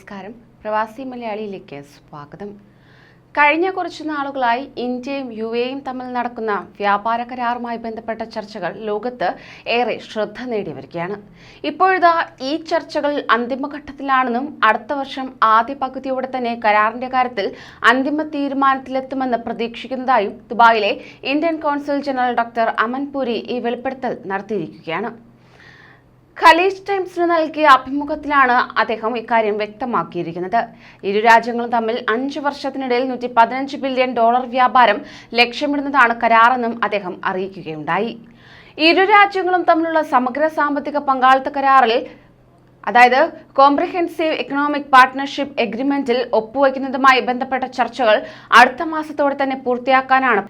നമസ്കാരം. പ്രവാസി മലയാളിയിലേക്ക് സ്വാഗതം. കഴിഞ്ഞ കുറച്ചു നാളുകളായി ഇന്ത്യയും UAEയും തമ്മിൽ നടക്കുന്ന വ്യാപാര കരാറുമായി ബന്ധപ്പെട്ട ചർച്ചകൾ ലോകത്ത് ഏറെ ശ്രദ്ധ നേടിവരികയാണ്. ഇപ്പോഴിതാ ഈ ചർച്ചകൾ അന്തിമഘട്ടത്തിലാണെന്നും അടുത്ത വർഷം ആദ്യ പകുതിയോടെ തന്നെ കരാറിന്റെ കാര്യത്തിൽ അന്തിമ തീരുമാനത്തിലെത്തുമെന്ന് പ്രതീക്ഷിക്കുന്നതായും ദുബായിലെ Indian consul general doctor Aman Puri ഈ വെളിപ്പെടുത്തൽ നടത്തിയിരിക്കുകയാണ്. ഖലീജ് ടൈംസിന് നൽകിയ അഭിമുഖത്തിലാണ് അദ്ദേഹം ഇക്കാര്യം വ്യക്തമാക്കിയിരിക്കുന്നത്. ഇരു രാജ്യങ്ങളും തമ്മിൽ 5 വർഷത്തിനിടയിൽ $115 ബില്യൺ വ്യാപാരം ലക്ഷ്യമിടുന്നതാണ് കരാറെന്നും അദ്ദേഹം അറിയിക്കുകയുണ്ടായി. ഇരു രാജ്യങ്ങളും തമ്മിലുള്ള സമഗ്ര സാമ്പത്തിക പങ്കാളിത്ത കരാറിൽ അതായത് കോംപ്രിഹെൻസീവ് എക്കണോമിക് പാർട്ട്ണർഷിപ്പ് എഗ്രിമെന്റിൽ ഒപ്പുവയ്ക്കുന്നതുമായി ബന്ധപ്പെട്ട ചർച്ചകൾ അടുത്ത മാസത്തോടെ തന്നെ പൂർത്തിയാക്കാനാണ്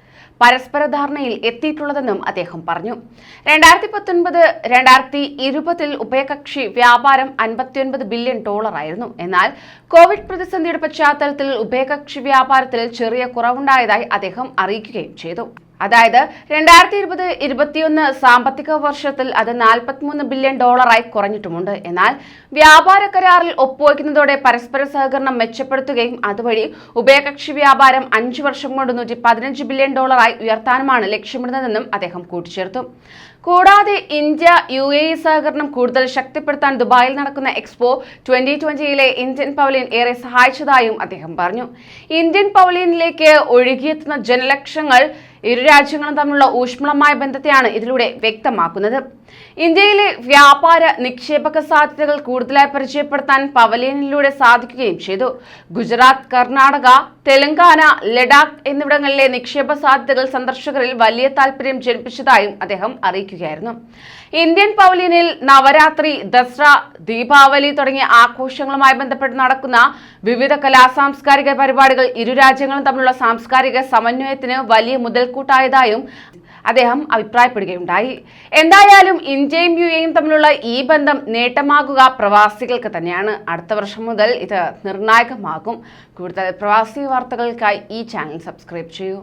പരസ്പര ധാരണയിൽ എത്തിയിട്ടുള്ളതെന്നും അദ്ദേഹം പറഞ്ഞു. 2019-2020 ഉഭയകക്ഷി വ്യാപാരം $59 ബില്യൺ ആയിരുന്നു. എന്നാൽ കോവിഡ് പ്രതിസന്ധിയുടെ പശ്ചാത്തലത്തിൽ ഉഭയകക്ഷി വ്യാപാരത്തിൽ ചെറിയ കുറവുണ്ടായതായി അദ്ദേഹം അറിയിക്കുകയും ചെയ്തു. അതായത് 2020-21 സാമ്പത്തിക വർഷത്തിൽ അത് $43 ബില്യൺ കുറഞ്ഞിട്ടുമുണ്ട്. എന്നാൽ വ്യാപാര കരാറിൽ ഒപ്പുവയ്ക്കുന്നതോടെ പരസ്പര സഹകരണം മെച്ചപ്പെടുത്തുകയും അതുവഴി ഉഭയകക്ഷി വ്യാപാരം 5 വർഷം കൊണ്ട് $115 ബില്യൺ ഉയർത്താനുമാണ് ലക്ഷ്യമിടുന്നതെന്നും അദ്ദേഹം കൂട്ടിച്ചേർത്തു. കൂടാതെ ഇന്ത്യ UAE സഹകരണം കൂടുതൽ ശക്തിപ്പെടുത്താൻ ദുബായിൽ നടക്കുന്ന എക്സ്പോ 2020യിലെ ഇന്ത്യൻ പവലിയൻ ഏറെ സഹായിച്ചതായും അദ്ദേഹം പറഞ്ഞു. ഇന്ത്യൻ പവലിയനിലേക്ക് ഒഴുകിയെത്തുന്ന ജനലക്ഷങ്ങൾ ഇരു രാജ്യങ്ങളും തമ്മിലുള്ള ഊഷ്മളമായ ബന്ധത്തെയാണ് ഇതിലൂടെ വ്യക്തമാക്കുന്നത്. ഇന്ത്യയിലെ വ്യാപാര നിക്ഷേപക സാധ്യതകൾ കൂടുതലായി പരിചയപ്പെടുത്താൻ പവലിയനിലൂടെ സാധിക്കുകയും ചെയ്തു. ഗുജറാത്ത്, കർണാടക, തെലങ്കാന, ലഡാക്ക് എന്നിവിടങ്ങളിലെ നിക്ഷേപ സാധ്യതകൾ സന്ദർശകരിൽ വലിയ താല്പര്യം ജനിപ്പിച്ചതായും അദ്ദേഹം അറിയിക്കുകയായിരുന്നു. ഇന്ത്യൻ പവലിയനിൽ നവരാത്രി, ദസറ, ദീപാവലി തുടങ്ങിയ ആഘോഷങ്ങളുമായി ബന്ധപ്പെട്ട് നടക്കുന്ന വിവിധ സാംസ്കാരിക പരിപാടികൾ ഇരു രാജ്യങ്ങളും തമ്മിലുള്ള സാംസ്കാരിക സമന്വയത്തിന് വലിയ മുതൽക്കൂട്ടായതായും അദ്ദേഹം അഭിപ്രായപ്പെടുകയുണ്ടായി. എന്തായാലും ഇന്ത്യയും UAEയും തമ്മിലുള്ള ഈ ബന്ധം നേട്ടമാകുക പ്രവാസികൾക്ക് തന്നെയാണ്. അടുത്ത വർഷം മുതൽ ഇത് നിർണായകമാകും. കൂടുതൽ പ്രവാസി വാർത്തകൾക്കായി ഈ ചാനൽ സബ്സ്ക്രൈബ് ചെയ്യൂ.